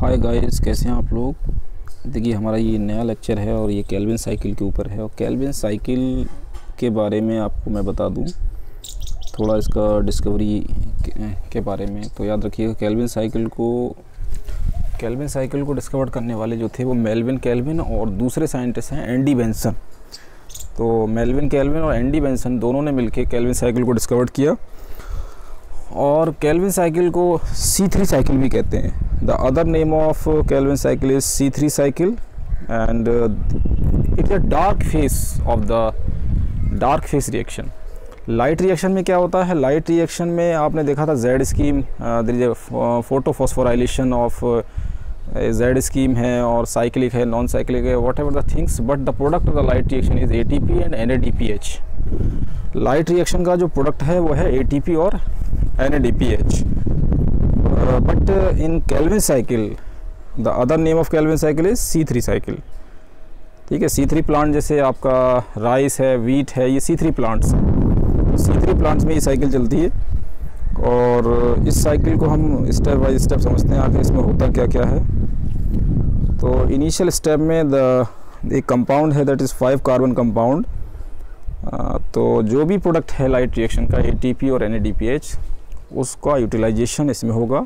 Hi guys, कैसे हैं आप लोग। देखिए, हमारा ये नया लेक्चर है और ये केल्विन साइकिल के ऊपर है। और केल्विन साइकिल के बारे में आपको मैं बता दूं थोड़ा इसका डिस्कवरी के बारे में। तो याद रखिएगा, केल्विन साइकिल को डिस्कवर करने वाले जो थे वो मेल्विन केल्विन और दूसरे साइंटिस्ट हैं एंडी बेंसन। तो मेल्विन केल्विन और एंडी बेंसन दोनों ने मिलकर केल्विन साइकिल को डिस्कवर किया और केल्विन साइकिल को C3 साइकिल भी कहते हैं। The other name of Calvin cycle is C3 cycle and it's a dark face reaction. Light reaction में क्या होता है? लाइट रिएक्शन में आपने देखा था Z scheme, there is a photophosphorylation of Z scheme है और साइक्लिक है, नॉन साइक्लिक है, whatever the things, but the product of the light reaction is ATP and NADPH। Light reaction का जो प्रोडक्ट है वो है ATP और NADPH। But in Calvin cycle the other name of Calvin cycle is C3 cycle. ठीक है, C3 plant जैसे आपका राइस है, वीट है, ये C3 प्लांट्स हैं। C3 प्लांट्स में ये साइकिल चलती है और इस साइकिल को हम स्टेप बाय स्टेप समझते हैं आखिर इसमें होता क्या क्या है। तो इनिशियल स्टेप में एक कंपाउंड है दैट इज़ 5 कार्बन कंपाउंड। तो जो भी प्रोडक्ट है लाइट रिएक्शन का ATP और NADPH, उसका यूटिलाइजेशन इसमें होगा।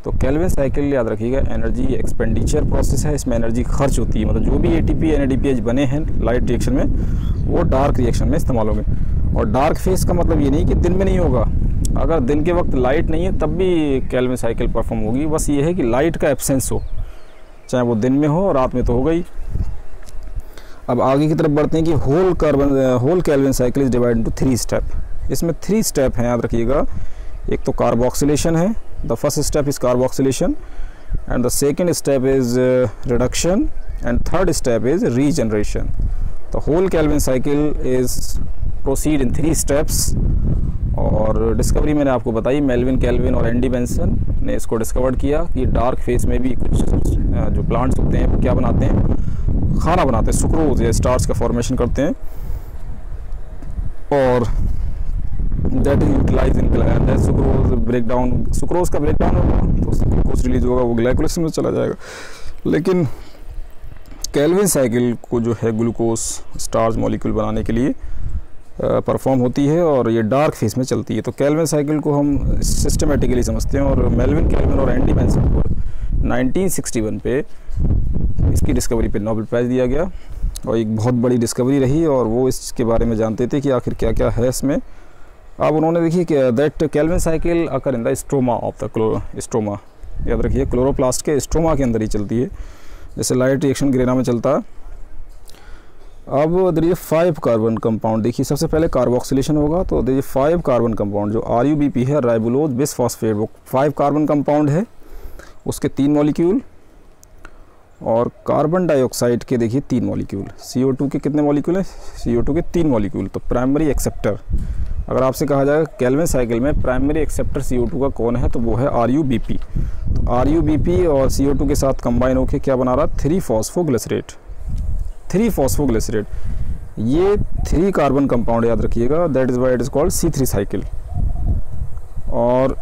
तो केल्विन साइकिल याद रखिएगा एनर्जी एक्सपेंडिचर प्रोसेस है, इसमें एनर्जी खर्च होती है। मतलब जो भी ATP NADPH बने हैं लाइट रिएक्शन में वो डार्क रिएक्शन में इस्तेमाल होंगे। और डार्क फेस का मतलब ये नहीं कि दिन में नहीं होगा, अगर दिन के वक्त लाइट नहीं है तब भी केल्विन साइकिल परफॉर्म होगी। बस ये है कि लाइट का एब्सेंस हो, चाहे वो दिन में हो रात में तो हो गई। अब आगे की तरफ बढ़ते हैं कि whole Calvin cycle is divide into 3 step. इसमें 3 स्टेप हैं, याद रखिएगा। एक तो कार्बोक्सिलेशन है, the first step is carboxylation and the second step is reduction and third step is regeneration. The whole Calvin cycle is proceed in 3 steps. और discovery मैंने आपको बताई, मेल्विन केल्विन और एंडी बेंसन ने इसको डिस्कवर किया कि डार्क फेस में भी कुछ जो प्लांट्स होते हैं वो क्या बनाते हैं, खाना बनाते हैं, सुक्रोज या स्टार्च का फॉर्मेशन करते हैं और that is utilize in sucrose का ब्रेकडाउन होगा तो ग्लूकोज रिलीज होगा, वो ग्लाइकोलाइसिस में चला जाएगा। लेकिन केल्विन साइकिल को जो है ग्लूकोज स्टार्च मॉलिक्यूल बनाने के लिए परफॉर्म होती है और ये डार्क फेस में चलती है। तो केल्विन साइकिल को हम सिस्टमेटिकली समझते हैं और मेल्विन केल्विन और एंडी बेंसन को 1961 पे इसकी डिस्कवरी पे नोबेल प्राइज़ दिया गया और एक बहुत बड़ी डिस्कवरी रही और वो इसके बारे में जानते थे कि आखिर क्या क्या है इसमें। अब उन्होंने देखिए कि that Calvin cycle occur in the stroma of the stroma, याद रखिए क्लोरोप्लास्ट के स्ट्रोमा के अंदर ही चलती है, जैसे लाइट रिएक्शन ग्रेना में चलता है। अब देखिए 5 कार्बन कंपाउंड, देखिए सबसे पहले कार्बोक्सिलेशन होगा तो देखिए 5 कार्बन कंपाउंड जो RUBP है, राइबोलोज बिसफॉस्फेट, वो 5 कार्बन कंपाउंड है, उसके 3 मॉलिक्यूल। और कार्बन डाइऑक्साइड के देखिए 3 मॉलिक्यूल। CO2 के कितने मॉलिक्यूल हैं? CO2 के 3 मॉलिक्यूल। तो प्राइमरी एक्सेप्टर, अगर आपसे कहा जाएगा केल्विन साइकिल में प्राइमरी एक्सेप्टर CO2 का कौन है तो वो है RUBP। तो RUBP और CO2 के साथ कंबाइन होकर क्या बना रहा? 3-फॉस्फोग्लिसरेट। 3-फॉस्फोग्लिसरेट ये 3 कार्बन कंपाउंड याद रखिएगा, that is why it is called C3 cycle. और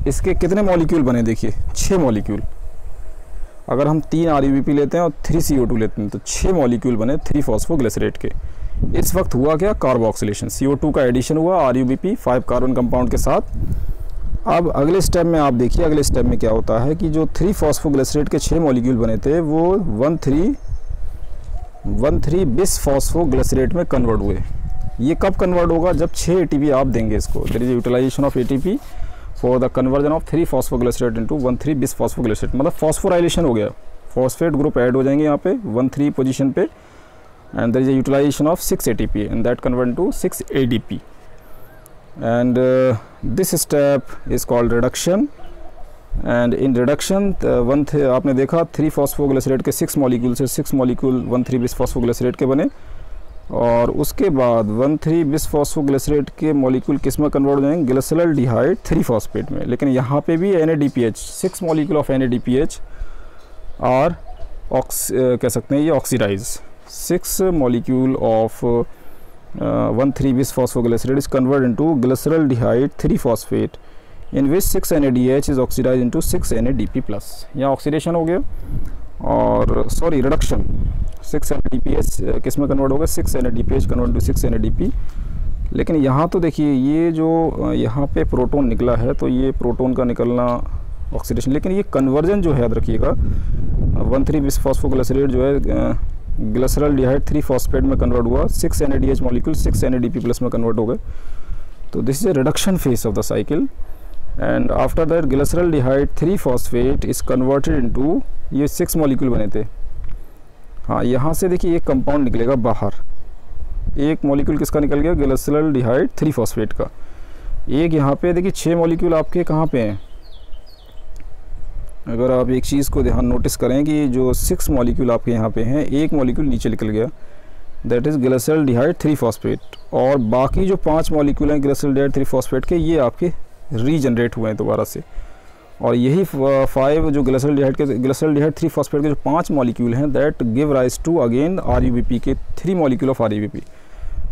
इसके कितने मॉलिक्यूल बने? देखिए 6 मॉलिक्यूल। अगर हम 3 RUBP लेते हैं और 3 CO2 लेते हैं तो 6 मॉलिक्यूल बने 3-फॉस्फोग्लिसरेट के। इस वक्त हुआ क्या? कार्बोक्सिलेशन, CO2 का एडिशन हुआ RUBP 5 कार्बन कंपाउंड के साथ। अब अगले स्टेप में आप देखिए, अगले स्टेप में क्या होता है कि जो 3-फॉस्फोग्लिसरेट के 6 मॉलिक्यूल बने थे वो 1,3 बिसफॉस्फोग्लिसरेट में कन्वर्ट हुए। ये कब कन्वर्ट होगा? जब 6 ATP आप देंगे इसको। There is utilization of ATP for the conversion of 3-फॉस्फोग्लिसरेट इनटू 1,3 बिसफॉस्फोग्लिसरेट, मतलब फॉस्फोराइलेशन हो गया, फॉस्फेट ग्रुप ऐड हो जाएंगे यहाँ पे 1,3 पोजीशन पे and there is a utilization of 6 ATP and that convert into 6 ADP and this step is called reduction. And in reduction आपने देखा 3-फॉस्फोग्लिसरेट के 6 मॉलिक्यूल से 6 मॉलिक्यूल 1,3 बिसफॉस्फोग्लिसरेट के बने और उसके बाद 1,3 बिसफॉस्फोग्लिसरेट के मॉलिक्यूल किस में कन्वर्ट हो जाएंगे? ग्लिसरॉल्डिहाइड 3-फॉस्फेट में। लेकिन यहाँ पे भी NADPH 6 मॉलिक्यूल ऑफ NADPH और कह सकते हैं ये oxidize 6 molecule of 1,3 bisphosphoglycerate is convert into glyceraldehyde 3-फॉस्फेट in which 6 NADH is oxidize into 6 NADP+। यहाँ ऑक्सीडेशन हो गया और सॉरी रिडक्शन, 6 NADPH किस में कन्वर्ट हो गया, 6 NADPH कन्वर्ट टू 6 NADP। लेकिन यहाँ तो देखिए ये जो यहाँ पे प्रोटॉन निकला है तो ये प्रोटॉन का निकलना ऑक्सीडेशन, लेकिन ये कन्वर्जन जो है याद रखिएगा 1,3 बिस फॉस्फोग्लिसरेट जो है ग्लिसरॉल्डिहाइड 3 फॉस्फेट में कन्वर्ट हुआ, 6 NADH मॉलिक्यूल 6 NADP+ में कन्वर्ट हो गए। तो this is a reduction phase of the cycle and after that glyceraldehyde 3 phosphate is converted into, ये 6 मॉलिक्यूल बने थे। हाँ, यहाँ से देखिए एक कंपाउंड निकलेगा बाहर, एक मॉलिक्यूल किसका निकल गया, ग्लिसरॉल्डिहाइड 3 फॉस्फेट का। एक यहाँ पे देखिए 6 मॉलिक्यूल आपके कहाँ पे हैं, अगर आप एक चीज़ को ध्यान नोटिस करें कि जो 6 मॉलिक्यूल आपके यहाँ पे हैं, एक मॉलिक्यूल नीचे निकल गया, दैट इज़ ग्लिसरॉल्डिहाइड 3 फॉस्फेट, और बाकी जो 5 मॉलिक्यूल हैं ग्लिसरॉल्डिहाइड 3 फॉस्फेट के, ये आपके रीजनरेट हुए हैं दोबारा से। और यही 5 जो ग्लिसरॉल्डिहाइड 3 फॉस्फेट के जो 5 मॉलिक्यूल हैं, that give rise to again RUBP के 3 molecule of RUBP।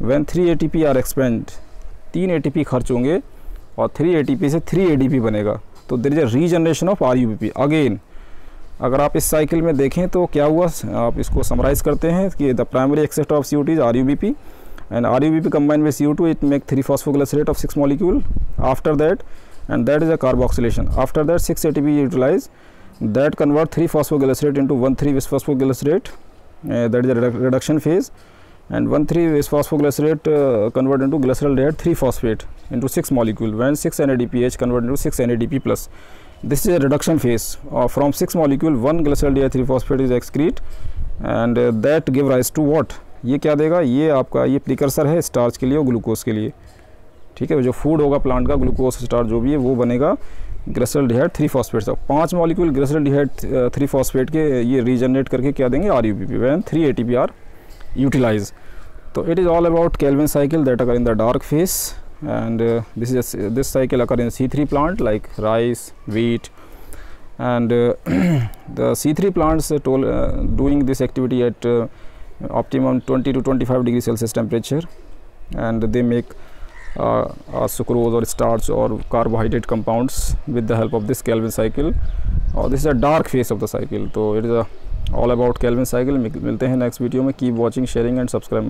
When 3 ATP are expend, 3 ATP खर्च होंगे और 3 ATP से 3 ADP बनेगा, तो there is a regeneration of RUBP again. अगर आप इस साइकिल में देखें तो क्या हुआ, आप इसको समराइज करते हैं कि the primary acceptor of CO2 is RUBP and RUBP combined with CO2 it make 3 phosphoglycerate of 6 molecule after that, and that is a carboxylation. After that 6 ATP utilized, that convert 3 phosphoglycerate into 1,3 bis phosphoglycerate, that is a reduction phase, and 1,3 bis phosphoglycerate convert into glyceraldehyde 3 phosphate into 6 molecule, when 6 NADPH convert into 6 NADP+. This is a reduction phase. From 6 molecule 1 glyceraldehyde 3 phosphate is excrete, and that give rise to what, ये क्या देगा, ये आपका ये precursor है starch के लिए और ग्लूकोज के लिए, ठीक है। जो फूड होगा प्लांट का, ग्लूकोज स्टार्च जो भी है वो बनेगा ग्लिसरॉल्डिहाइड 3 फॉस्फेट से। 5 मॉलिक्यूल ग्लिसरॉल्डिहाइड 3 फॉस्फेट के ये रीजनरेट करके क्या देंगे, RUBP, when 3 ATP are utilize. तो it is all about Calvin cycle that occur in the dark phase, and this cycle occur in C3 plant like rice, wheat, and the C3 plants doing this activity at optimum 20 to 25 degree Celsius temperature, and they make sucrose or starch or carbohydrate compounds with the help of this Kelvin cycle. This is a dark phase of the cycle. So it is all about Kelvin cycle. मिलते हैं next video में। Keep watching, sharing and subscribe.